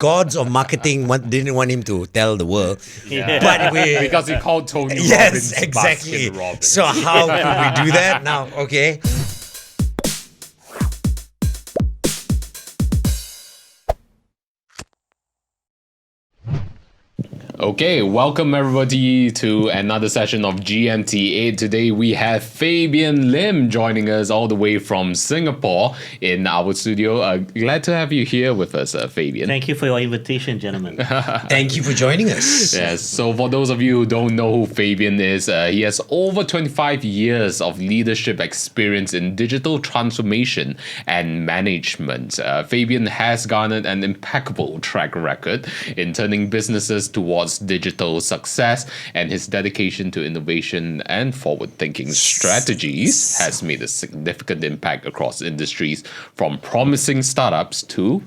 gods of marketing didn't want him to tell the world. Yeah. But because he called Tony yes, Robbins exactly. Baskin Robbins. So how could we do that now? Okay. Okay, welcome everybody to another session of GMT8. Today we have Fabian Lim joining us all the way from Singapore in our studio. Glad to have you here with us, Fabian. Thank you for your invitation, gentlemen. Thank you for joining us. Yes, so for those of you who don't know who Fabian is, he has over 25 years of leadership experience in digital transformation and management. Fabian has garnered an impeccable track record in turning businesses towards digital success, and his dedication to innovation and forward-thinking strategies has made a significant impact across industries, from promising startups to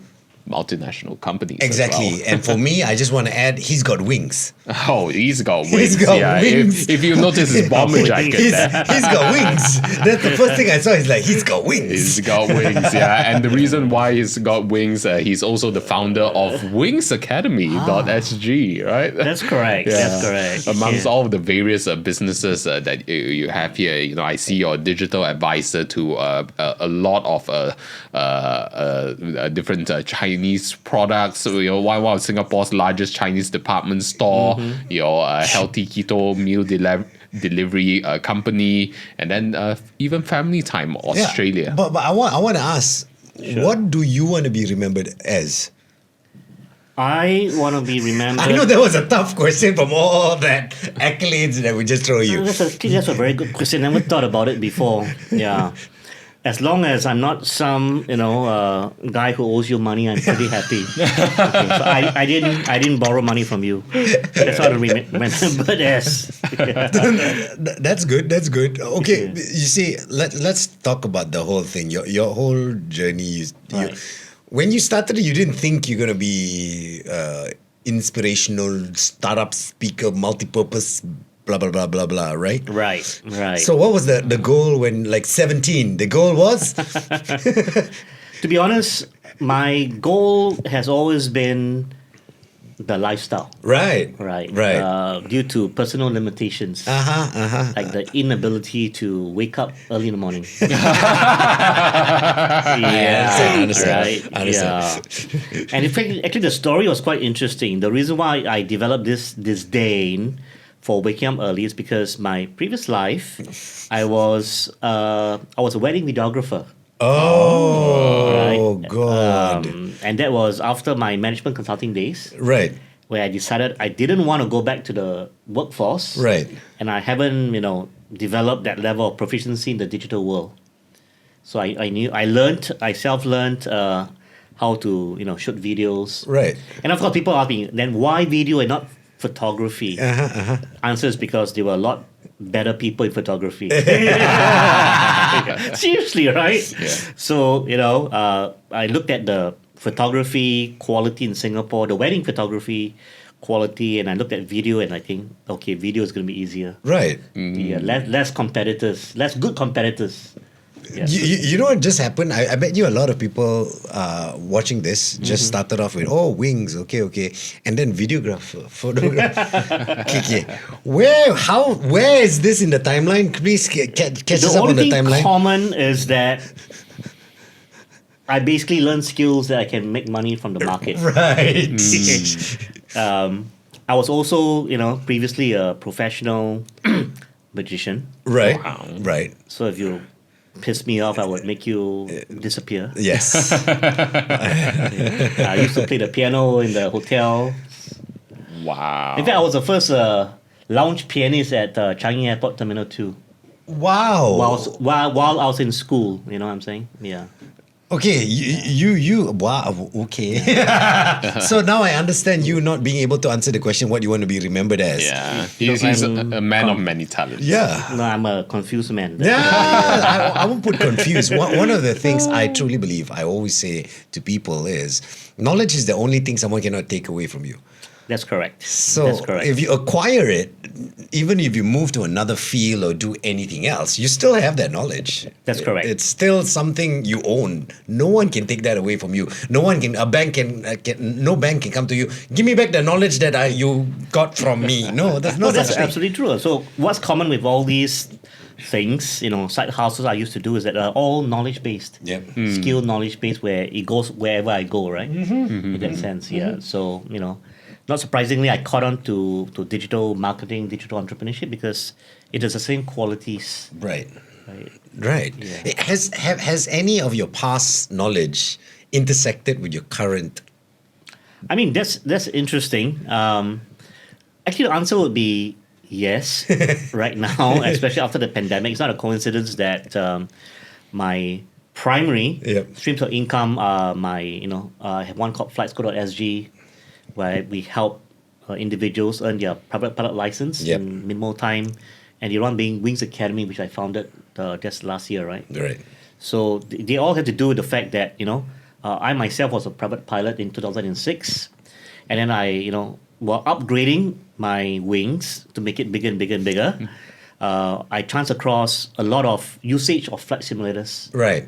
multinational companies. Exactly. As well. And for me, I just want to add, he's got wings. Oh, he's got wings. He's got wings. If you notice his bomber jacket He's there. got wings. That's the first thing I saw. He's like, he's got wings. He's got wings, yeah. And the reason why he's got wings, he's also the founder of WingsAcademy.sg, right? That's correct. Yeah. That's correct. Amongst all of the various businesses that you have here, you know, I see you're a digital advisor to a lot of different Chinese products. So, you know, one of Singapore's largest Chinese department store, your healthy keto meal delivery company, and then even Family Time Australia. Yeah. But I want to ask, what do you want to be remembered as? I want to be remembered. I know that was a tough question from all that accolades that we just throw you. That's a very good question. I never thought about it before. Yeah. As long as I'm not some, guy who owes you money, I'm pretty happy. Okay, so I didn't borrow money from you. That's what I remember as. That's good. That's good. Okay, you see, let's talk about the whole thing. Your whole journey. Right. When you started, you didn't think you're gonna be inspirational startup speaker, multi-purpose. Blah blah blah blah blah. Right. Right. So what was the goal when 17? The goal was. To be honest, my goal has always been the lifestyle. Right. Due to personal limitations. Like the inability to wake up early in the morning. I understand. Right. Yeah. And in fact, actually, the story was quite interesting. The reason why I developed this disdain for waking up early is because my previous life, I was a wedding videographer. Oh, God. And that was after my management consulting days. Right. Where I decided I didn't want to go back to the workforce. Right. And I haven't, developed that level of proficiency in the digital world. So I self-learned how to, shoot videos. Right. And of course, people ask me, then why video and not photography? Answer is because there were a lot better people in photography. Seriously, right? Yeah. So, I looked at the photography quality in Singapore, the wedding photography quality, and I looked at video and I think, okay, video is going to be easier. Right. Yeah, less competitors, less good competitors. Yeah. You know what just happened? I bet you a lot of people watching this just started off with, wings, okay. And then videographer, photographer. Okay. Where is this in the timeline? Please catch us up on the timeline. The only thing common is that I basically learned skills that I can make money from the market. Right. I was also, previously a professional magician. Right. Wow. Right. So if you piss me off, I would make you disappear. Yes. I used to play the piano in the hotel. Wow. In fact, I was the first lounge pianist at Changi Airport Terminal 2. Wow. While I was in school, you know what I'm saying? Yeah. Okay, you wow, okay. So now I understand you not being able to answer the question what you want to be remembered as. Yeah, he's a man of many talents. Yeah. No, I'm a confused man. Yeah, I won't put confused. One of the things I truly believe, I always say to people is, knowledge is the only thing someone cannot take away from you. That's correct. So That's correct. if you acquire it, even if you move to another field or do anything else, you still have that knowledge. That's correct. It's still something you own. No one can take that away from you. No bank can come to you. Give me back the knowledge that you got from me. No, there's no that's such thing. absolutely true. So what's common with all these things, side hustles I used to do is that are all knowledge based. Yep. Skill knowledge based where it goes wherever I go, right? In that sense, yeah. So, not surprisingly, I caught on to digital marketing, digital entrepreneurship because it has the same qualities. Right. Right. Yeah. Has any of your past knowledge intersected with your current? I mean, that's interesting. Actually, the answer would be yes. Right now, especially after the pandemic, it's not a coincidence that my primary streams of income are I have one called flightsco.sg, where we help individuals earn their private pilot license in minimal time, and the other one being Wings Academy, which I founded just last year, right? Right. So they all had to do with the fact that I myself was a private pilot in 2006, and then I while upgrading my wings to make it bigger and bigger and bigger, I chanced across a lot of usage of flight simulators. Right.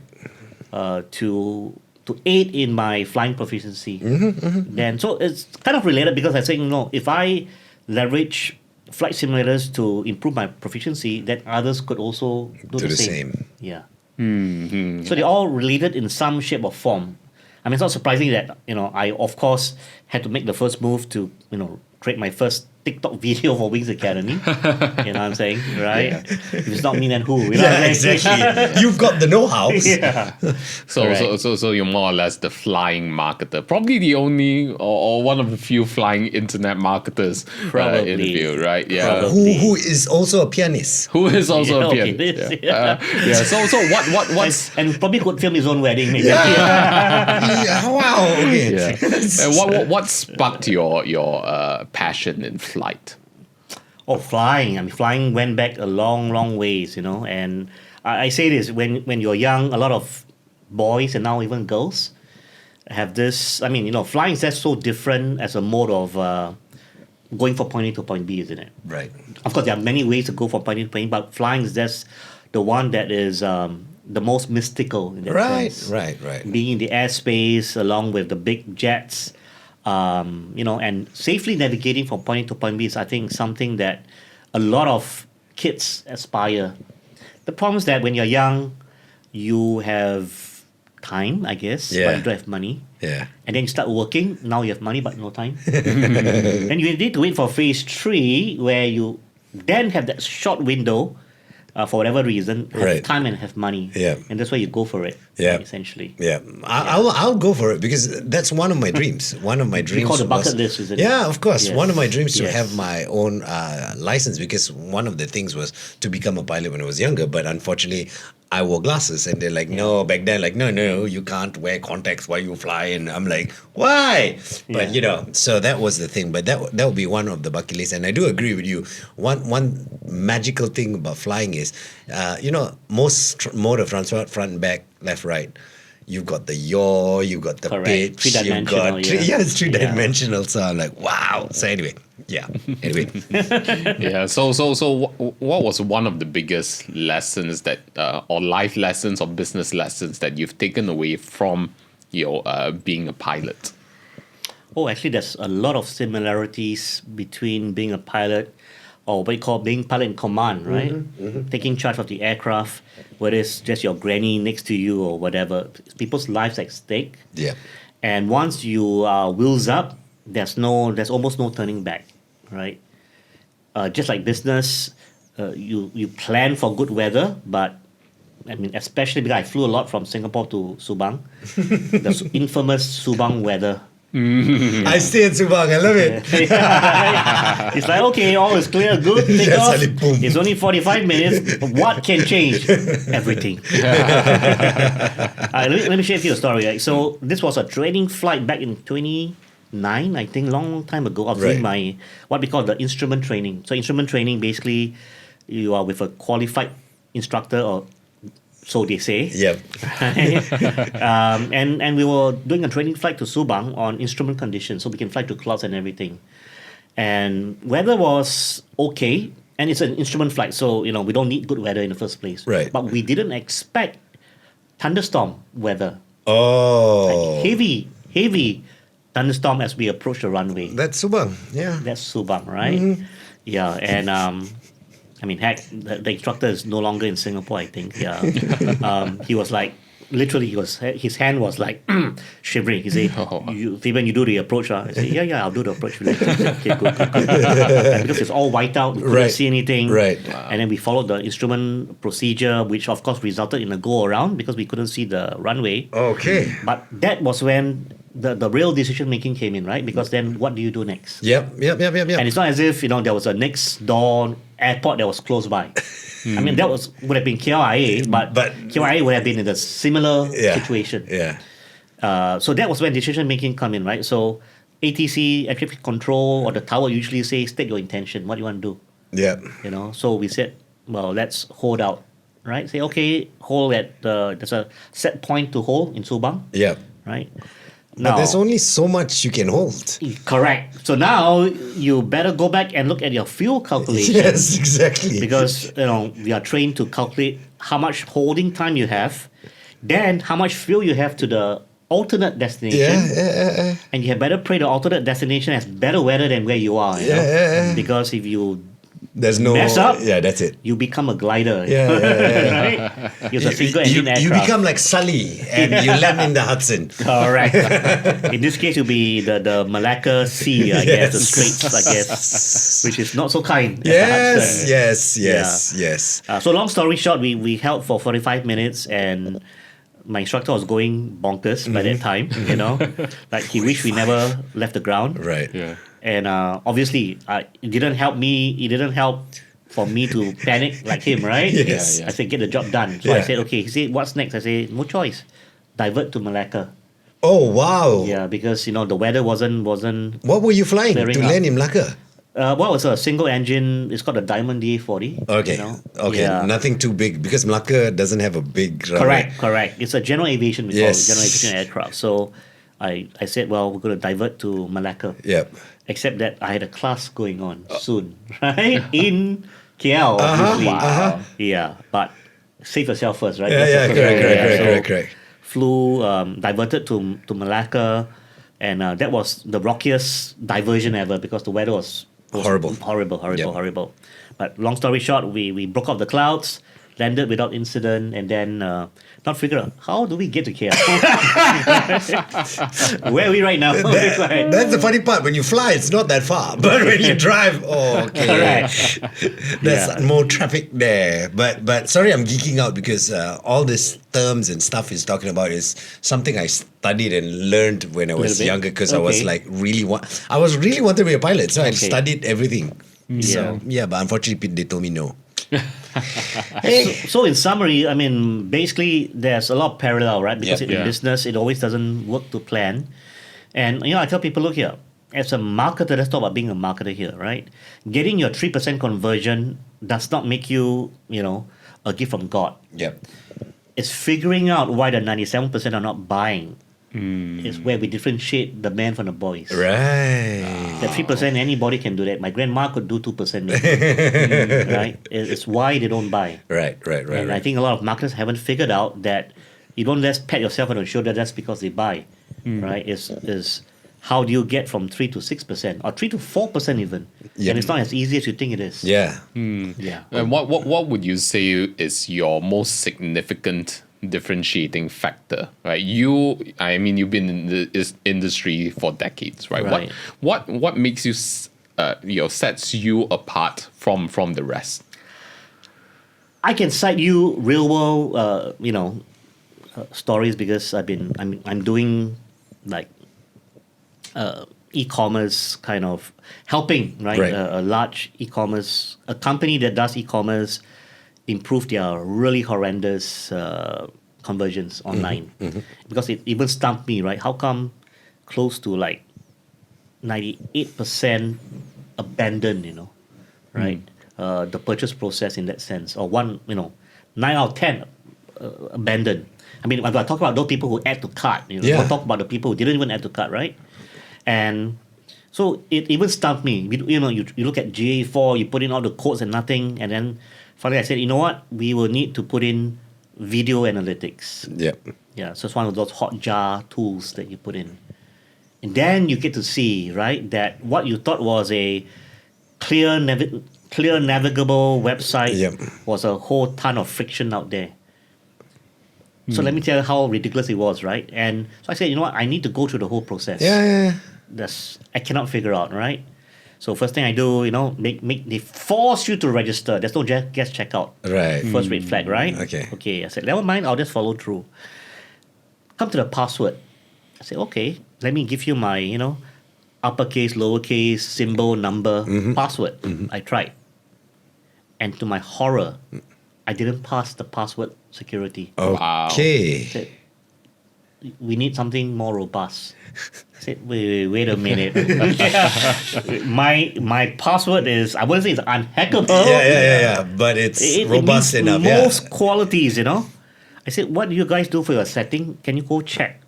To aid in my flying proficiency. Then so it's kind of related because I think if I leverage flight simulators to improve my proficiency, then others could also do the same. Yeah. So they're all related in some shape or form. I mean, it's not surprising that I of course had to make the first move to create my first TikTok video for Wings Academy. You know what I'm saying, right? Yeah. If it's not me, then who? You know what I'm saying? Exactly. You've got the know-how. Yeah. So you're more or less the flying marketer, probably the only or one of the few flying internet marketers in the field, right? Yeah. Who is also a pianist. Who is also a pianist. So what's and probably could film his own wedding, maybe. Wow. Okay. Yeah. And what sparked your passion in flight? Oh, flying. I mean, flying went back a long, long ways, and I say this, when you're young, a lot of boys and now even girls have this, flying is just so different as a mode of going from point A to point B, isn't it? Right. Of course, there are many ways to go from point A to point B, but flying is just the one that is the most mystical in that sense. Right. Being in the airspace along with the big jets, and safely navigating from point A to point B is, I think, something that a lot of kids aspire. The problem is that when you're young, you have time, I guess, but you don't have money. Yeah. And then you start working. Now you have money, but no time. And you need to wait for phase 3, where you then have that short window, for whatever reason, have time and have money. Yeah. And that's why you go for it. Yeah. Essentially. Yeah. I'll go for it because that's one of my dreams. One of my dreams. You call the bucket list, isn't it? Yeah, of course. Yes. One of my dreams to have my own license, because one of the things was to become a pilot when I was younger, but unfortunately I wore glasses and they're like, no, back then, like, no, you can't wear contacts while you fly. And I'm like, why? But so that was the thing. But that would be one of the bucket lists. And I do agree with you. One magical thing about flying is, most mode of transport, front and back, left, right. You've got the yaw, you've got the pitch, you've got it's three-dimensional. So I'm like, wow. So anyway. Yeah. So what was one of the biggest lessons that, or life lessons or business lessons that you've taken away from your being a pilot? Oh, actually, there's a lot of similarities between being a pilot, or what you call being pilot in command, right? Taking charge of the aircraft, whether it's just your granny next to you or whatever. People's lives at stake. Yeah. And once you are wheels up, there's almost no turning back, right? Just like business, you plan for good weather, but especially because I flew a lot from Singapore to Subang, the infamous Subang weather. I stay in Subang. I love it. It's like, okay, all is clear, good, take off. It's only 45 minutes. What can change? Everything. Let me share with you a story. Right? So this was a training flight back in 2009, I think, long time ago. I was doing my, what we call the instrument training. So instrument training, basically, you are with a qualified instructor or so they say. Yep. And we were doing a training flight to Subang on instrument conditions, so we can fly to clouds and everything. And weather was okay, and it's an instrument flight, so we don't need good weather in the first place. Right. But we didn't expect thunderstorm weather. Oh. Heavy thunderstorm as we approach the runway. That's Subang. Yeah. That's Subang, right? Yeah, and heck, the instructor is no longer in Singapore, I think. Yeah. He was like, literally, his hand was like shivering. He said, Fabian, you do the approach. I said, yeah, I'll do the approach. Like, okay, good. Because it's all white out, we couldn't see anything. Right. Wow. And then we followed the instrument procedure, which of course resulted in a go around because we couldn't see the runway. Okay. But that was when the real decision making came in, right? Because then what do you do next? Yep. And it's not as if there was a next door airport that was close by. I mean, that would have been KLIA, but KLIA would have been in a similar situation. Yeah. So that was when decision making come in, right? So ATC, air traffic control, or the tower usually say, state your intention. What do you want to do? Yep. So we said, well, let's hold out, right? Say, okay, hold at there's a set point to hold in Subang, Yep. right? But there's only so much you can hold. Correct. So now you better go back and look at your fuel calculation. Yes, exactly. Because we are trained to calculate how much holding time you have, then how much fuel you have to the alternate destination. Yeah. And you had better pray the alternate destination has better weather than where you are. Because if you There's no mess up, that's it. you become a glider. Yeah. Right? It's a single engine aircraft. You become like Sully and you land in the Hudson. Correct. In this case, it'll be the Malacca Sea, I guess, the Straits, I guess, which is not so kind. Yes. So long story short, we held for 45 minutes and my instructor was going bonkers by that time, like he wished we never left the ground. Right. Yeah. And obviously, it didn't help me. It didn't help for me to panic like him, right? Yes. I said, get the job done. So I said, okay. He said, what's next? I said, no choice. Divert to Malacca. Oh, wow. Yeah, because the weather wasn't. What were you flying to clearing up. land in Malacca? It's a single engine. It's called a Diamond DA40. Okay. Okay. Yeah. Nothing too big because Malacca doesn't have a big runway. Correct. It's a general aviation. We call it general aviation aircraft. So I said, well, we're going to divert to Malacca. Yep. Except that I had a class going on soon, right? In KL, obviously. Yeah, but save yourself first, right? Correct. Flew, diverted to Malacca, and that was the rockiest diversion ever because the weather was Horrible. Horrible. But long story short, we broke off the clouds, landed without incident, and then not figure out how do we get to KL? Where are we right now? That's the funny part. When you fly, it's not that far. But when you drive, Correct. There's more traffic there. But sorry, I'm geeking out because all these terms and stuff he's talking about is something I studied and learned when I was younger because I was like I was really wanted to be a pilot, so I studied everything. So but unfortunately they told me no. So in summary, I mean, basically, there's a lot of parallel, right? Because in business, it always doesn't work to plan. And, I tell people, look here, as a marketer, let's talk about being a marketer here, right? Getting your 3% conversion does not make you, a gift from God. Yep. It's figuring out why the 97% are not buying. Is where we differentiate the man from the boys. Right. That 3%, anybody can do that. My grandma could do 2%. Right? It's why they don't buy. Right. And I think a lot of marketers haven't figured out that you don't just pat yourself on the shoulder, that's because they buy. Right? Is how do you get from 3 to 6% or 3 to 4% even? Yep. And it's not as easy as you think it is. Yeah. Yeah. And what would you say is your most significant differentiating factor, right? You've been in the industry for decades, right? Right. What makes you sets you apart from the rest? I can cite you real world stories because I'm doing like e-commerce kind of helping, right? A large e-commerce, a company that does e-commerce improve their really horrendous conversions online. Because it even stumped me, right? How come close to like 98% abandoned, right? The purchase process in that sense. Or 9 out of 10 abandoned. I mean, when I talk about those people who add to cart, we'll talk about the people who didn't even add to cart, right? And so it even stumped me. You look at GA4, you put in all the codes and nothing, and then finally I said, you know what? We will need to put in video analytics. Yep. Yeah, so it's one of those hot jar tools that you put in. And then you get to see, right, that what you thought was a clear navigable website was a whole ton of friction out there. So let me tell you how ridiculous it was, right? And so I said, you know what, I need to go through the whole process. Yeah. I cannot figure out, right? So first thing I do, they force you to register. There's no guest checkout. Right. First red flag, right? Okay. I said, never mind, I'll just follow through. Come to the password. I said, okay, let me give you my, uppercase, lowercase, symbol, number, password. I tried. And to my horror, I didn't pass the password security. Okay. I said, we need something more robust. I said, wait a minute. My password is, I wouldn't say it's unhackable. Yeah. But it's robust enough. Most qualities, I said, what do you guys do for your setting? Can you go check?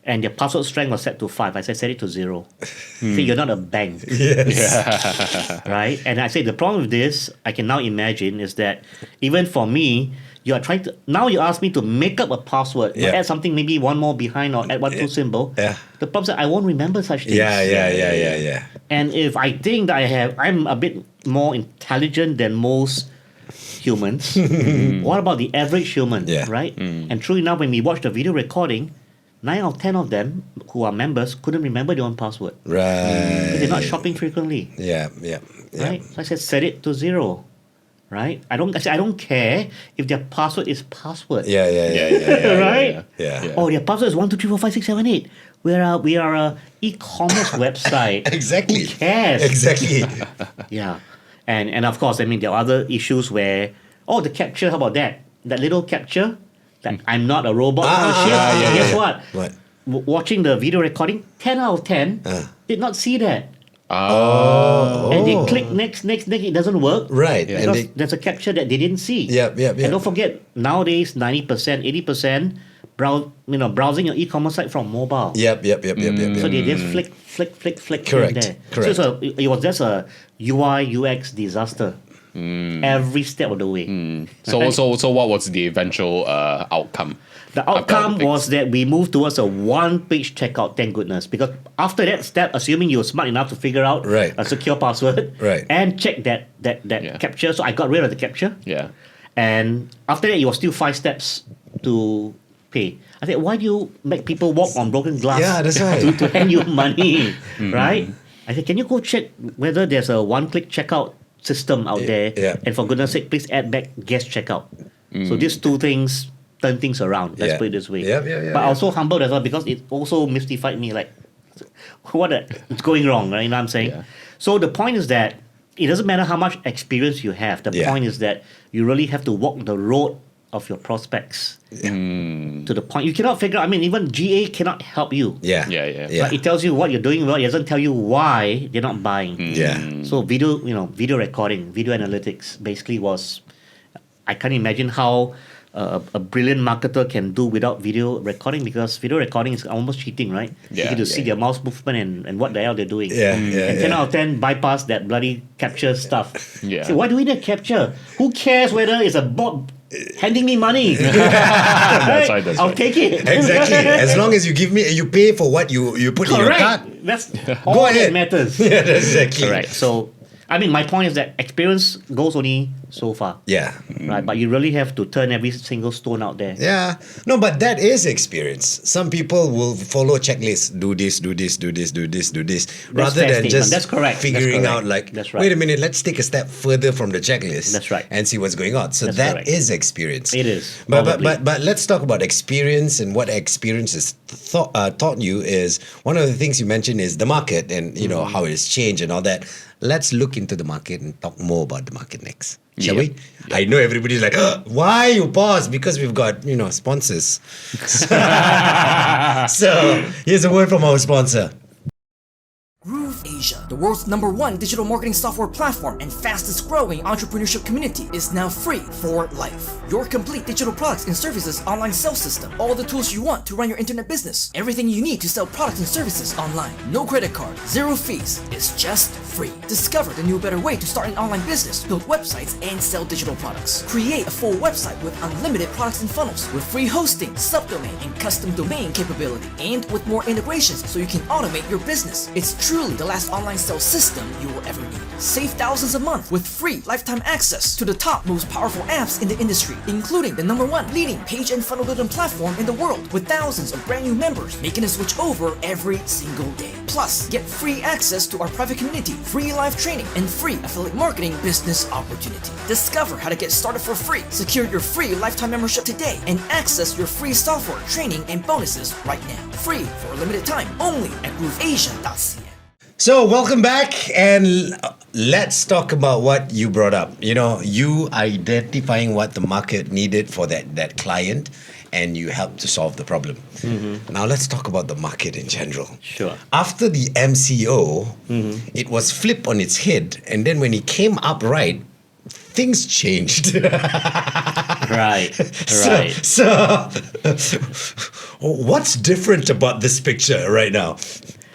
And your password strength was set to 5. I said, set it to 0. See, you're not a bank. Yes. Right? And I said, the problem with this, I can now imagine, is that even for me, you are trying to, now you ask me to make up a password, add something, maybe one more behind or add 1, 2 symbol. Yeah. The problem is that I won't remember such things. Yeah. And if I think that I'm a bit more intelligent than most humans, what about the average human, right? And true enough, when we watch the video recording, 9 out of 10 of them who are members couldn't remember their own password. Right. Because they're not shopping frequently. Yeah. Right? So I said, set it to 0. Right? I don't care if their password is password. Yeah. Right? Yeah. Oh, their password is 1, 2, 3, 4, 5, 6, 7, 8. We are a e-commerce website. Exactly. Who cares? Exactly. Yeah. And of course, there are other issues where, the capture, how about that? That little capture, that I'm not a robot. Guess what? What? Watching the video recording, 10 out of 10 did not see that. Oh. And they click next, it doesn't work. Right. Because there's a capture that they didn't see. Yep. And don't forget, nowadays, 90%, 80% browsing your e-commerce site from mobile. Yep. So they just flick Correct. here and there. So it was just a UI, UX disaster. Every step of the way. So what was the eventual outcome? The outcome was that we moved towards a one-page checkout, thank goodness. Because after that step, assuming you were smart enough to figure out a secure password and check that capture, so I got rid of the capture. Yeah. And after that, it was still 5 steps to pay. I said, why do you make people walk on broken glass that's right. to hand you money, right? I said, can you go check whether there's a one-click checkout system out there? And for goodness sake, please add back guest checkout. So these two things turn things around. Let's put it this way. But I was so humbled as well because it also mystified me. Like, it's going wrong, right? You know what I'm saying? Yeah. So the point is that it doesn't matter how much experience you have. The point is that you really have to walk the road of your prospects to the point. You cannot figure out, even GA cannot help you. Yeah. Like, it tells you what you're doing well. It doesn't tell you why they're not buying. So video recording, video analytics basically was, I can't imagine how a brilliant marketer can do without video recording, because video recording is almost cheating, right? You get to see their mouse movement and what the hell they're doing. And 10 out of 10 bypass that bloody capture stuff. So why do we need capture? Who cares whether it's a bot handing me money? That's right. I'll take it. Exactly. As long as you pay for what you put in your cart. That's all that matters. Yeah, exactly. Correct. So, my point is that experience goes only so far. Yeah. Right, but you really have to turn every single stone out there. Yeah. No, but that is experience. Some people will follow checklists. Do this. Rather than just That's correct. figuring out wait a minute, let's take a step further from the checklist. That's right. And see what's going on. So That's is correct. experience. It is. But let's talk about experience, and what experience has taught you is, one of the things you mentioned is the market, and how it has changed and all that. Let's look into the market and talk more about the market next. Shall we? I know everybody's like, why you pause? Because we've got, sponsors. So here's a word from our sponsor. Groove Asia. The world's #1 digital marketing software platform and fastest growing entrepreneurship community is now free for life. Your complete digital products and services online sales system. All the tools you want to run your internet business. Everything you need to sell products and services online. No credit card, zero fees. It's just free. Discover the new better way to start an online business, build websites, and sell digital products. Create a full website with unlimited products and funnels with free hosting, subdomain, and custom domain capability. And with more integrations so you can automate your business. It's truly the last online sales system you will ever need. Save thousands a month with free lifetime access to the top most powerful apps in the industry, including the #1 leading page and funnel building platform in the world with thousands of brand new members making a switch over every single day. Plus, get free access to our private community, free live training, and free affiliate marketing business opportunity. Discover how to get started for free. Secure your free lifetime membership today and access your free software, training, and bonuses right now. Free for a limited time only at grooveasia.ca. So, welcome back, and let's talk about what you brought up. You know, you identifying what the market needed for that client, and you helped to solve the problem. Now, let's talk about the market in general. Sure. After the MCO, it was flipped on its head, and then when it came up right, things changed. Right. So, what's different about this picture right now?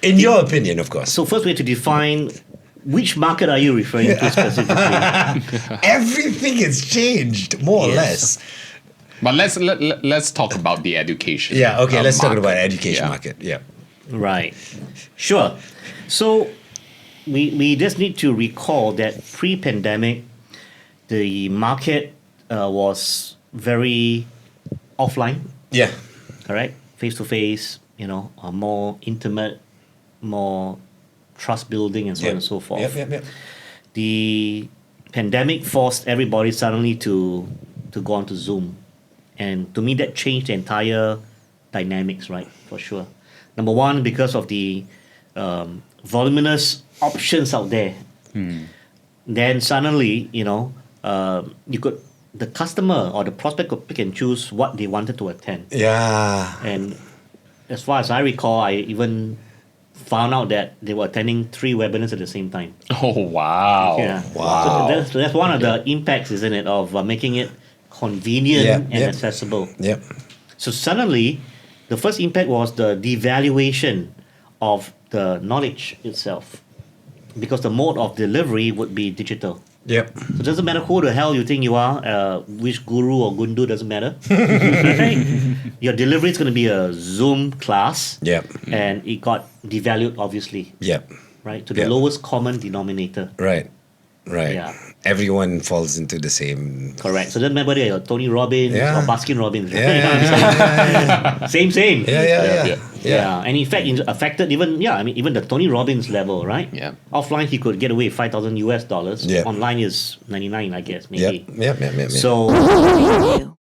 In your opinion, of course. So first we have to define which market are you referring to specifically? Everything has changed, more or less. But let's talk about the education. Yeah, okay, let's talk market. about education market. Yeah. Right. Sure. So we just need to recall that pre-pandemic, the market was very offline. Yeah. Correct? Face-to-face, more intimate, more trust building, and so on and so forth. Yep. The pandemic forced everybody suddenly to go onto Zoom. And to me, that changed the entire dynamics, right? For sure. Number one, because of the voluminous options out there. Then suddenly, the customer or the prospect could pick and choose what they wanted to attend. Yeah. And as far as I recall, I even found out that they were attending 3 webinars at the same time. Oh, wow. Yeah. Wow. So that's one of the impacts, isn't it, of making it convenient and accessible. Yep. So suddenly, the first impact was the devaluation of the knowledge itself, because the mode of delivery would be digital. Yep. So it doesn't matter who the hell you think you are, which guru or gundu, doesn't matter. Right? Your delivery is going to be a Zoom class. Yep. And it got devalued, obviously. Yep. Right? To the lowest common denominator. Right. Yeah. Everyone falls into the same. Correct. So it doesn't matter whether you're Tony Robbins or Baskin Robbins. Right? Yeah. Same. Yeah. And in fact, it affected even the Tony Robbins level, right? Yeah. Offline, he could get away with $5,000. Yeah. Online is 99, I guess, maybe. Yep. So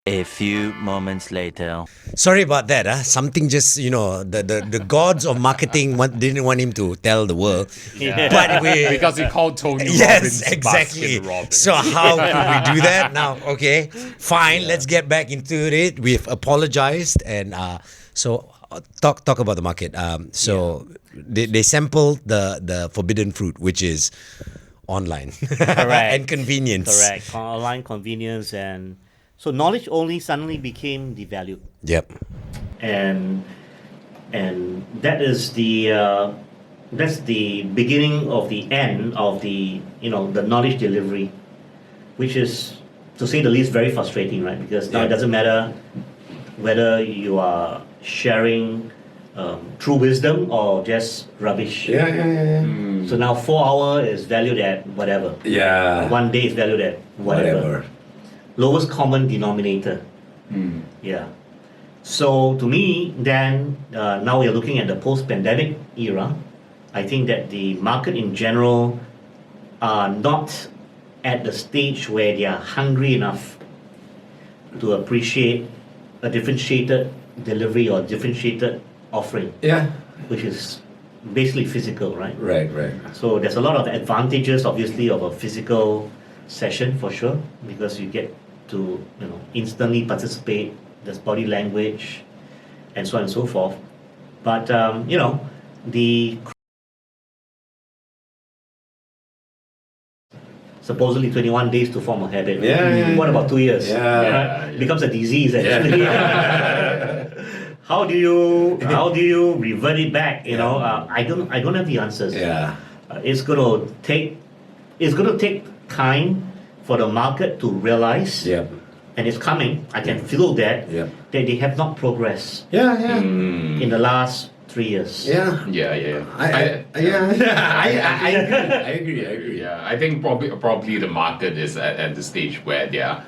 A few moments later. Sorry about that. Something just, the gods of marketing didn't want him to tell the world. But Because he called Tony Robbins Yes, exactly. Baskin Robbins. So how could we do that now? Okay, fine. Let's get back into it. We've apologized, and talk about the market. They sampled the forbidden fruit, which is online. Correct. And convenience. Correct. Online convenience, and so knowledge only suddenly became devalued. Yep. And that is that's the beginning of the end of the the knowledge delivery, which is, to say the least, very frustrating, right? Because now it doesn't matter whether you are sharing true wisdom or just rubbish. So now 4 hours is valued at whatever. Yeah. 1 day is valued at whatever. Lowest common denominator. Yeah. So to me, then now we're looking at the post-pandemic era. I think that the market in general are not at the stage where they are hungry enough to appreciate a differentiated delivery or differentiated offering. Yeah. Which is basically physical, right? Right. So there's a lot of advantages, obviously, of a physical session for sure, because you get to instantly participate. There's body language, and so on and so forth. But the supposedly 21 days to form a habit. Yeah. What about 2 years? Yeah. It becomes a disease actually. How do you revert it back? I don't have the answers. Yeah. It's gonna take time for the market to realize. Yeah. And it's coming. I can feel that. Yeah. That they have not progressed Yeah. Yeah. in the last 3 years. Yeah. Yeah. I agree. Yeah, I think probably the market is at the stage where they are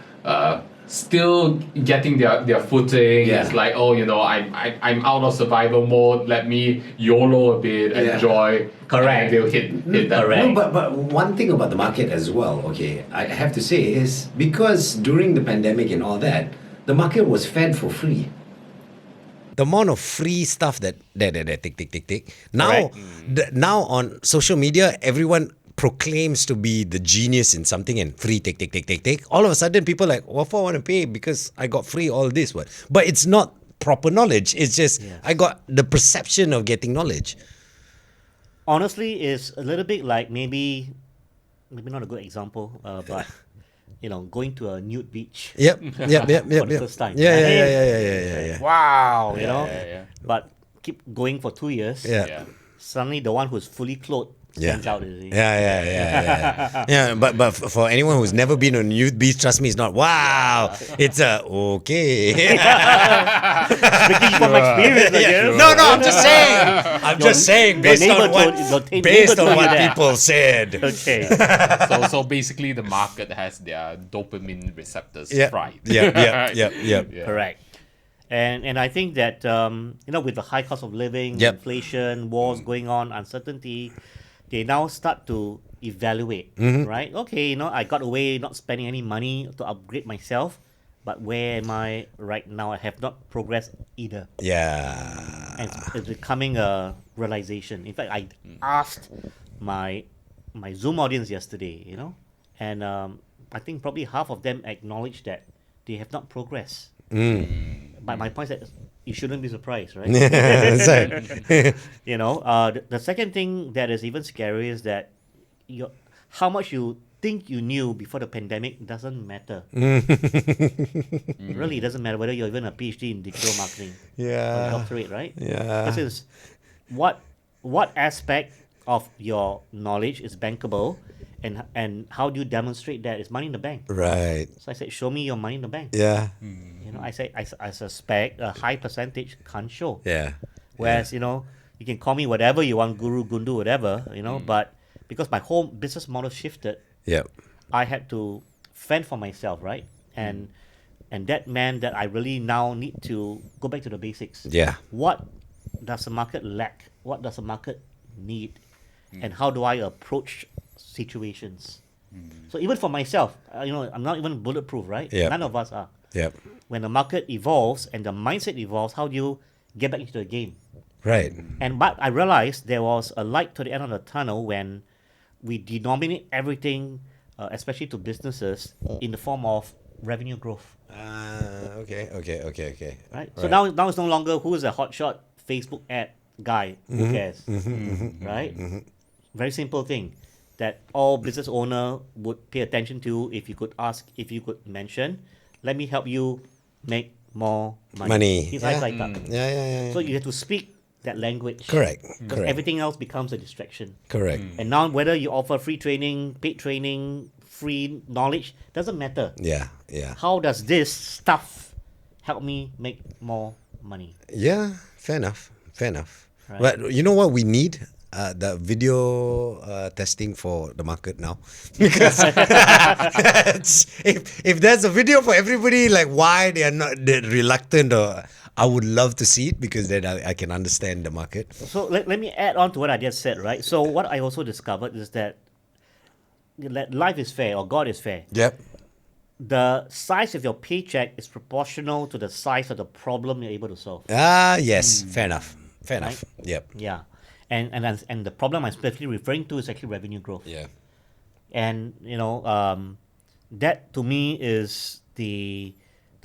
still getting their footing. Yeah. It's like, I'm out of survival mode. Let me YOLO a bit, Yeah. enjoy. Correct. And they'll hit that. Correct. No, but one thing about the market as well, okay, I have to say is because during the pandemic and all that, the market was fed for free. The amount of free stuff that tick. Now, now on social media, everyone proclaims to be the genius in something and free tick. All of a sudden, people are like, what for I want to pay because I got free all this. What? But it's not proper knowledge. It's just I got the perception of getting knowledge. Honestly, it's a little bit like maybe not a good example, but going to a nude beach. Yep. For the first time. Yeah. Wow, Yeah. But keep going for 2 years. Yeah. Suddenly, the one who's fully clothed stands out. Yeah, but for anyone who's never been on a youth beach, trust me, it's not wow. It's okay. Speaking from experience, I guess. No, I'm just saying. I'm just saying based on what people said. Okay. So basically, the market has their dopamine receptors fried. Yeah. Correct. And I think that with the high cost of living, inflation, wars going on, uncertainty, they now start to evaluate, right? Okay, I got away not spending any money to upgrade myself, but where am I right now? I have not progressed either. Yeah. And it's becoming a realization. In fact, I asked my Zoom audience yesterday, and I think probably half of them acknowledged that they have not progressed. But my point is that you shouldn't be surprised, right? That's right. The second thing that is even scary is that how much you think you knew before the pandemic doesn't matter. Really, it doesn't matter whether you're even a PhD in digital marketing or a doctorate, right? Yeah. This is what aspect of your knowledge is bankable, and how do you demonstrate that? It's money in the bank. Right. So I said, show me your money in the bank. Yeah. I say I suspect a high percentage can't show. Yeah. Whereas you can call me whatever you want, guru, gundu, whatever, but because my whole business model shifted, I had to fend for myself, right? And that meant that I really now need to go back to the basics. Yeah. What does the market lack? What does the market need? And how do I approach situations? So even for myself, I'm not even bulletproof, right? Yeah. None of us are. Yep. When the market evolves and the mindset evolves, how do you get back into the game? Right. But I realized there was a light to the end of the tunnel when we denominate everything, especially to businesses, in the form of revenue growth. Okay. Right. So now it's no longer who is a hotshot Facebook ad guy. Who cares? Right. Very simple thing that all business owner would pay attention to. If you could mention, let me help you make more money. His eyes light up. Yeah. So you have to speak that language. Correct. Because everything else becomes a distraction. Correct. And now whether you offer free training, paid training, free knowledge, doesn't matter. Yeah. How does this stuff help me make more money? Yeah, fair enough. Right. But you know what we need? The video testing for the market now, because if there's a video for everybody, like why they're reluctant, or I would love to see it because then I can understand the market. So let me add on to what I just said, right? So what I also discovered is that life is fair, or God is fair. Yep. The size of your paycheck is proportional to the size of the problem you're able to solve. Yes, fair enough. Yep. Yeah. And the problem I'm specifically referring to is actually revenue growth. Yeah. And that to me is the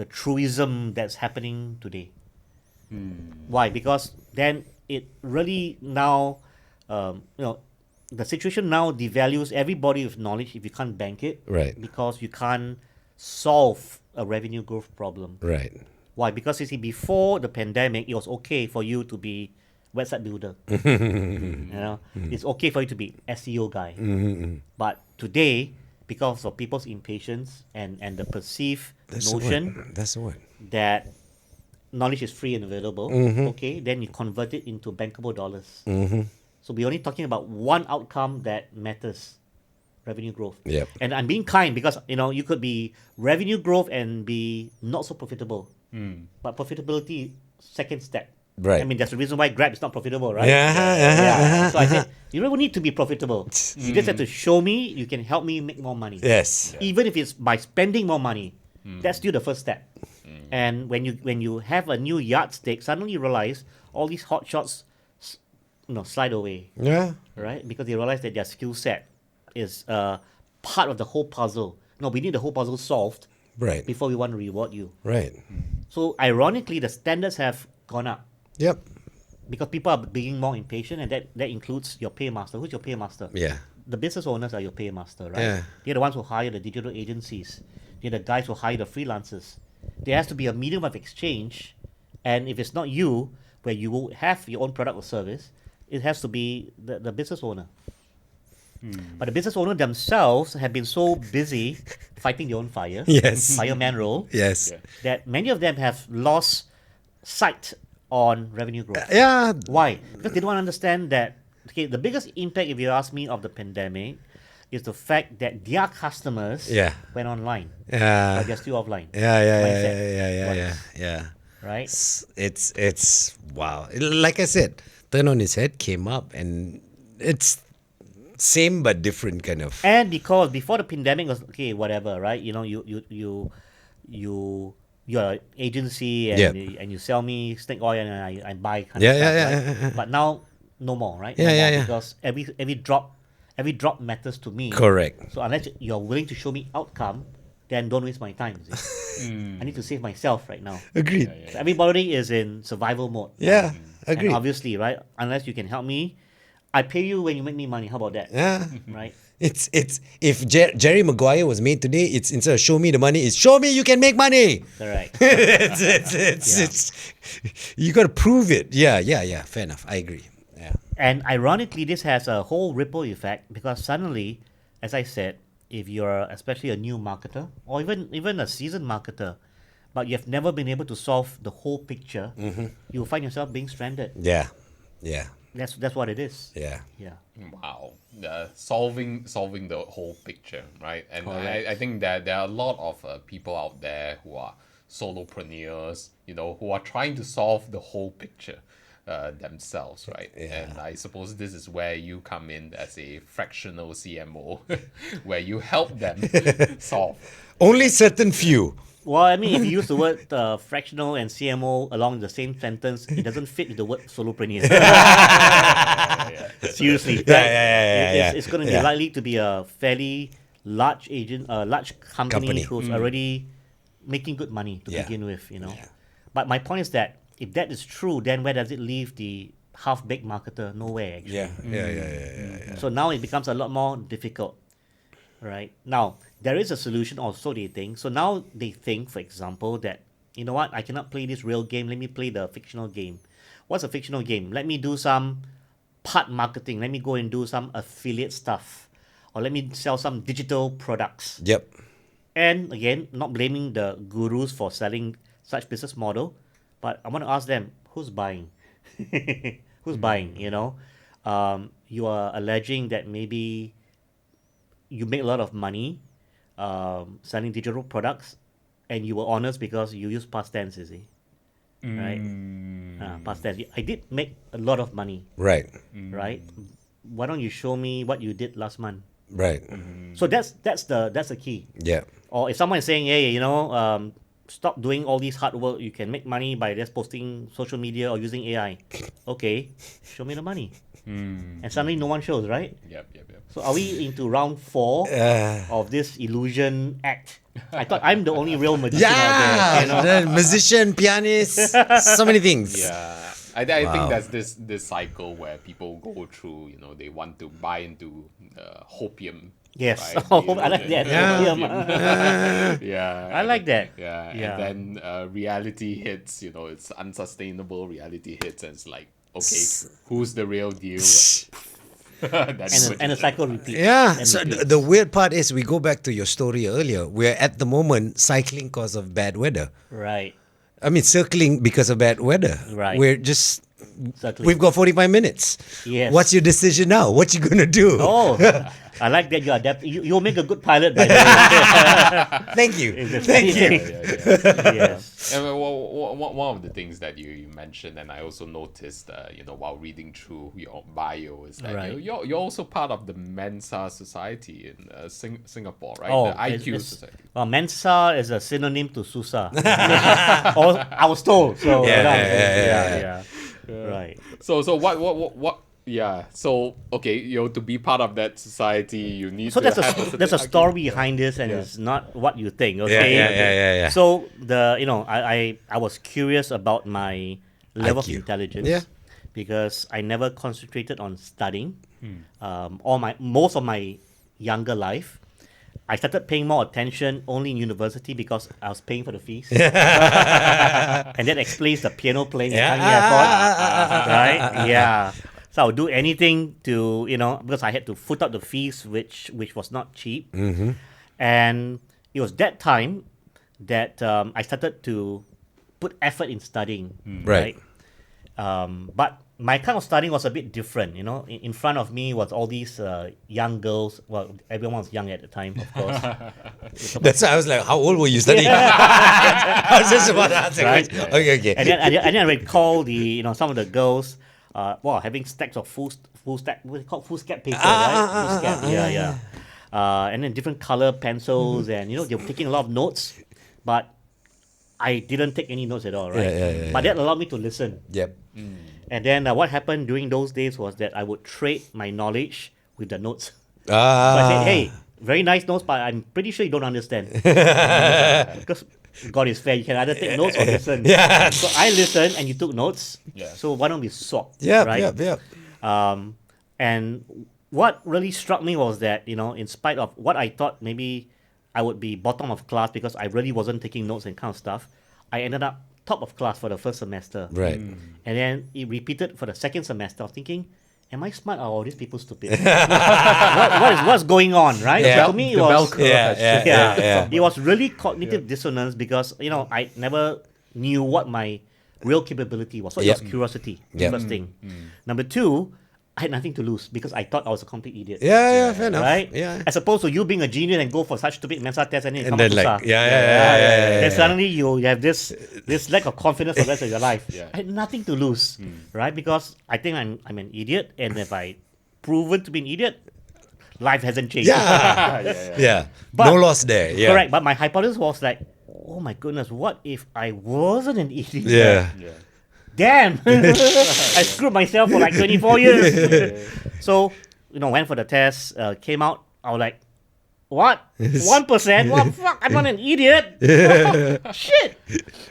truism that's happening today. Why? Because then it really now the situation now devalues every body of knowledge if you can't bank it. Right. Because you can't solve a revenue growth problem. Right. Why? Because you see, before the pandemic, it was okay for you to be website builder. It's okay for you to be SEO guy. But today, because of people's impatience and the perceived notion That's the one. that knowledge is free and available, okay, then you convert it into bankable dollars. So we're only talking about one outcome that matters. Revenue growth. Yep. And I'm being kind because, you could be revenue growth and be not so profitable. But profitability, second step. Right. I mean, that's the reason why Grab is not profitable, right? Yeah. So I said, you don't need to be profitable. You just have to show me you can help me make more money. Yes. Even if it's by spending more money. That's still the first step. And when you have a new yardstick, suddenly you realize all these hot shots slide away. Yeah. Right? Because they realize that their skill set is part of the whole puzzle. No, we need the whole puzzle solved Right. before we want to reward you. Right. So ironically, the standards have gone up Yep. because people are being more impatient, and that includes your paymaster. Who's your paymaster? Yeah. The business owners are your paymaster, right? Yeah. They're the ones who hire the digital agencies. They're the guys who hire the freelancers. There has to be a medium of exchange, and if it's not you, where you will have your own product or service, it has to be the business owner. But the business owner themselves have been so busy fighting their own fire, Yes. fireman role, Yes. that many of them have lost sight on revenue growth. Yeah. Why? Because they don't understand that, okay, the biggest impact, if you ask me, of the pandemic is the fact that their customers Yeah. went online, Yeah. but they're still offline. Yeah. Right? It's wow. Like I said, turn on his head, came up, and it's same but different kind of. And because before the pandemic was okay, whatever, right? You're an agency and Yeah. and you sell me snake oil and I buy kind Yeah, of stuff, yeah, right? yeah. But now no more, right? Yeah, No yeah, more, yeah. Because every drop matters to me. Correct. So unless you're willing to show me outcome, then don't waste my time. You see? I need to save myself right now. Agreed. So everybody is in survival mode. Yeah. And Agreed. obviously, right? Unless you can help me, I pay you when you make me money. How about that? Yeah. Right? It's if Jerry Maguire was made today, it's instead of show me the money, it's show me you can make money. Correct. It's you got to prove it. Yeah. Fair enough. I agree. Yeah. And ironically, this has a whole ripple effect because suddenly, as I said, if you're especially a new marketer or even a seasoned marketer, but you've never been able to solve the whole picture, you'll find yourself being stranded. Yeah. That's what it is. Yeah. Yeah. Wow, solving the whole picture, right? And Correct. I think that there are a lot of people out there who are solopreneurs, who are trying to solve the whole picture themselves, right? Yeah. And I suppose this is where you come in as a fractional CMO, where you help them solve. Only certain few. Well, I mean, if you use the word fractional and CMO along the same sentence, it doesn't fit with the word solopreneur. Seriously. Yeah. It's going to be likely to be a fairly large large company who's already making good money to begin with, But my point is that if that is true, then where does it leave the half-baked marketer? Nowhere, actually. Yeah. So now it becomes a lot more difficult, right? Now, there is a solution, or so they think. So now they think, for example, that, you know what, I cannot play this real game. Let me play the fictional game. What's a fictional game? Let me do some part marketing. Let me go and do some affiliate stuff. Or let me sell some digital products. Yep. And again, not blaming the gurus for selling such business model, but I want to ask them, who's buying? Who's buying, You are alleging that maybe you make a lot of money selling digital products, and you were honest because you use past tense, is it? Right? Past tense. I did make a lot of money, Right. right? Why don't you show me what you did last month? Right. So that's the key. Yeah. Or if someone is saying, hey, stop doing all this hard work, you can make money by just posting social media or using AI. Okay, show me the money. And suddenly no one shows, right? Yep. So are we into round 4 of this illusion act? I thought I'm the only real magician out there. Yeah. The musician, pianist, so many things. Yeah, I think that's this cycle where people go through. They want to buy into hopium. Yes. Right? Oh, I like that. Yeah, I like that. Yeah, Yeah. and then reality hits. It's unsustainable. Reality hits, and it's like, okay, who's the real deal? And the cycle repeats. Yeah. and So repeats. the weird part is we go back to your story earlier. We're at the moment cycling because of bad weather. Right. I mean, circling because of bad weather. Right. We're just. Circling. We've got 45 minutes. Yes. What's your decision now? What you gonna do? Oh, I like that you adapt. You'll make a good pilot, by the way. Thank you. It's the Thank same you. thing. Yes. And one of the things that you mentioned, and I also noticed, while reading through your bio, is that Right. you're also part of the Mensa Society in Singapore, right? Oh, the IQ it's- Society. Well, Mensa is a synonym to Susa. Or I was told. So yeah. Right. So what? Yeah. So okay, to be part of that society, you need. So to there's have a certain story IQ. behind this, and Yeah. it's not what you think. Okay. Yeah. So I was curious about my level of IQ. intelligence. Yeah. Because I never concentrated on studying. Most of my younger life, I started paying more attention only in university because I was paying for the fees. And that explains the piano playing in Changi Airport. Right? Yeah. So I would do anything to, because I had to foot out the fees, which was not cheap. Mm-hmm. And it was that time that I started to put effort in studying. Right. But my kind of studying was a bit different, In front of me was all these young girls. Well, everyone was young at the time, of course. That's why I was like, how old were you studying? I was just about to answer. Right. Okay. And then I recall some of the girls, having stacks of full stack, what is it called, foolscap paper, right? Foolscap, yeah. And then different color pencils, and they were taking a lot of notes, but I didn't take any notes at all, right? Yeah. But that allowed me to listen. Yep. And then what happened during those days was that I would trade my knowledge with the notes. So I Ah. said, hey, very nice notes, but I'm pretty sure you don't understand. Because God is fair, you can either take notes or listen. Yeah. So I listened and you took notes. Yeah. So why don't we swap? Yep. Right? Yep. And what really struck me was that, in spite of what I thought maybe I would be bottom of class because I really wasn't taking notes and kind of stuff, I ended up top of class for the first semester. Right. And then it repeated for the second semester. I was thinking, am I smart or are all these people stupid? what's going on, right? Yeah. So to me, it The was... bell curve has shifted. Yeah. It was really cognitive dissonance because, I never knew what my real capability was. So it was curiosity, Yep. first thing. Number two, I had nothing to lose because I thought I was a complete idiot. Yeah, fair enough. Right? Yeah. As opposed to you being a genius and go for such stupid Mensa test and then you And come then out like, Susa. yeah. Then suddenly you have this lack of confidence for the rest of your life. Yeah. I had nothing to lose, right? Because I think I'm an idiot, and if I proven to be an idiot, life hasn't changed. Yeah. But- No loss there. Yeah. Correct. But my hypothesis was like, oh my goodness, what if I wasn't an idiot? Yeah. Damn! I screwed myself for like 24 years. So, went for the test, came out, I was like, what? 1%? What fuck? I'm not an idiot. Shit.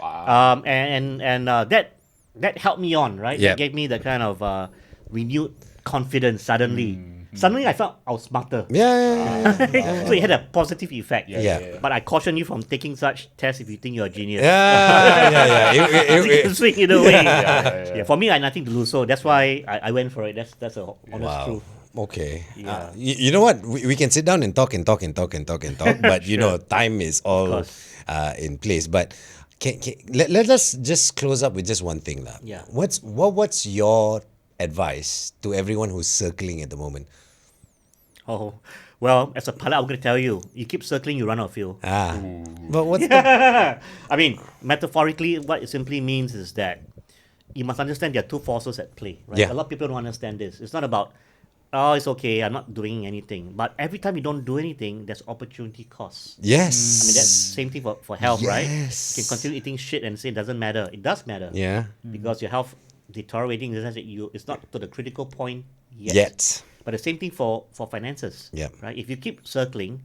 Wow. And that helped me on, right? Yep. That gave me the kind of renewed confidence suddenly. Suddenly I felt I was smarter. Yeah. So it had a positive effect. Yeah. But I caution you from taking such tests if you think you're a genius. Yeah. You can swing either way. Yeah. For me, I had nothing to lose, so that's why I went for it. That's a honest Wow. truth. Okay. Yeah. You know what? We can sit down and talk, but time is all course. in place. But let us just close up with just one thing, lah. Yeah. What's your advice to everyone who's circling at the moment? Oh, well, as a pilot, I'm going to tell you, you keep circling, you run out of fuel. But what's the I mean, metaphorically, what it simply means is that you must understand there are two forces at play, right? Yeah. A lot of people don't understand this. It's not about, oh, it's okay, I'm not doing anything. But every time you don't do anything, there's opportunity cost. Yes. I mean, that's the same thing for health, right? Yes. You can continue eating shit and say it doesn't matter. It does matter. Yeah. Because your health deteriorating in the sense that it's not to the critical point yet. Yet. But the same thing for finances. Yep. Right? If you keep circling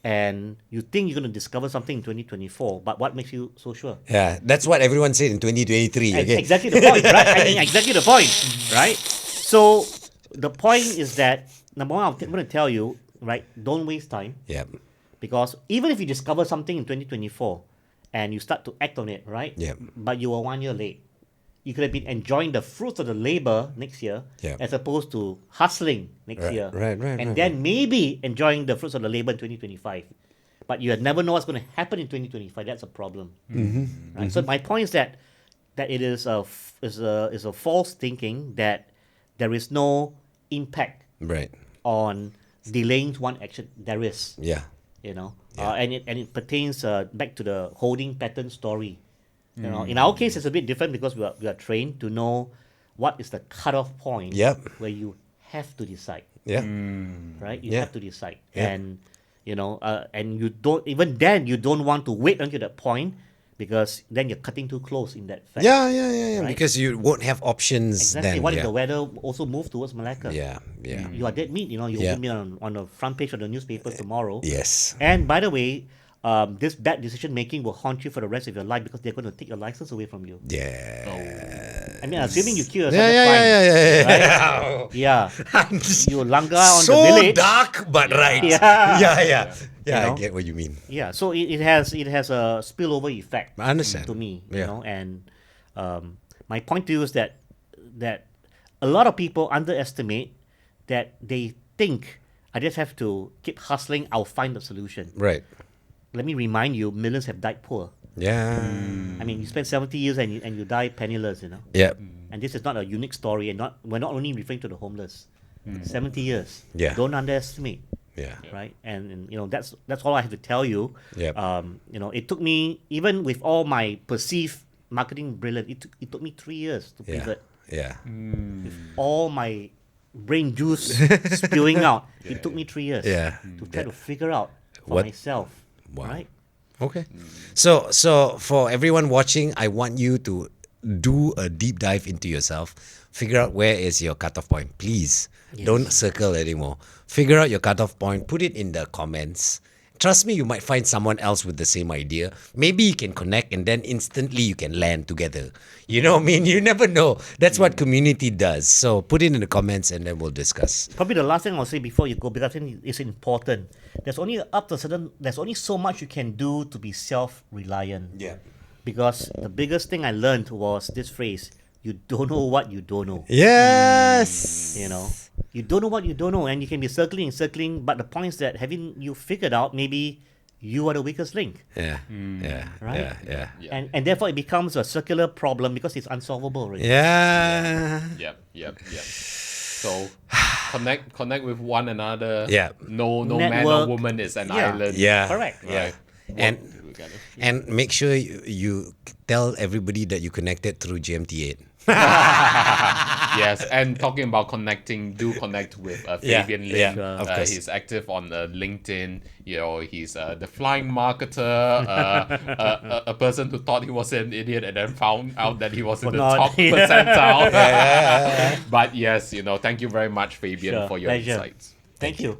and you think you're going to discover something in 2024, but what makes you so sure? Yeah, that's what everyone said in 2023. Okay. Exactly the point, right? I mean, exactly the point, right? So the point is that, number one, I'm going to tell you, right, don't waste time, Yeah. because even if you discover something in 2024 and you start to act on it, right? Yeah. But you were 1 year late. You could have been enjoying the fruits of the labor next year, Yeah. as opposed to hustling next Right, year, right, and then maybe enjoying the fruits of the labor in 2025. But you never know what's going to happen in 2025. That's a problem. Right? So my point is that it is a false thinking that there is no impact Right. on delaying one action. There is, Yeah. and it pertains back to the holding pattern story. In our case, it's a bit different because we are trained to know what is the cutoff point Yep. where you have to decide, Yeah. right? You Yeah. have to decide, Yeah. and and you don't, even then you don't want to wait until that point, because then you're cutting too close in that fact. Yeah. Right? Because you won't have options Exactly. then. What if yeah. the weather also moves towards Malacca? Yeah. Yeah. You are dead meat. You Yeah. will be on the front page of the newspapers tomorrow. Yes. And by the way, this bad decision making will haunt you for the rest of your life, because they're going to take your license away from you. Yeah. I mean, assuming you kill yourself, Yeah. that's fine. Yeah. Right? Yeah. You langa on So the village. dark, but right. Yeah. Yeah. You I know? get what you mean. Yeah. So it has a spillover effect. I understand. To me, Yeah. and my point to you is that a lot of people underestimate that they think I just have to keep hustling, I'll find the solution. Right. Let me remind you, millions have died poor. Yeah. I mean, you spend 70 years and you die penniless, Yeah. And this is not a unique story, and we're not only referring to the homeless. 70 years. Yeah. Don't underestimate, Yeah. right? And that's all I have to tell you. Yep. It took me, even with all my perceived marketing brilliance, it took me 3 years to Yeah. pivot. Yeah. With all my brain juice spewing out, it took me 3 years Yeah. to try to figure out for What- myself. Wow. Right? Okay. So for everyone watching, I want you to do a deep dive into yourself. Figure out where is your cutoff point. Please don't circle anymore. Figure out your cutoff point. Put it in the comments. Trust me, you might find someone else with the same idea. Maybe you can connect and then instantly you can land together. You know what I mean? You never know. That's what community does. So put it in the comments and then we'll discuss. Probably the last thing I'll say before you go, because I think it's important. There's only so much you can do to be self-reliant. Yeah. Because the biggest thing I learned was this phrase: you don't know what you don't know. Yes. You don't know what you don't know, and you can be circling, but the point is that having you figured out, maybe you are the weakest link. Yeah. Yeah. Right? Yeah. And therefore it becomes a circular problem because it's unsolvable already. Yeah. Yep. So connect with one another. Yeah. No man Network. or woman is an Yeah. island. Yeah. Correct. Right. And make sure you tell everybody that you connected through GMT8. Yes, and talking about connecting, do connect with Fabian Lim. Yeah, of course. He's active on LinkedIn. He's the flying marketer, a person who thought he was an idiot and then found out that he was in the not. top percentile. But yes, thank you very much, Fabian, Sure, for your pleasure. insights. Thank you.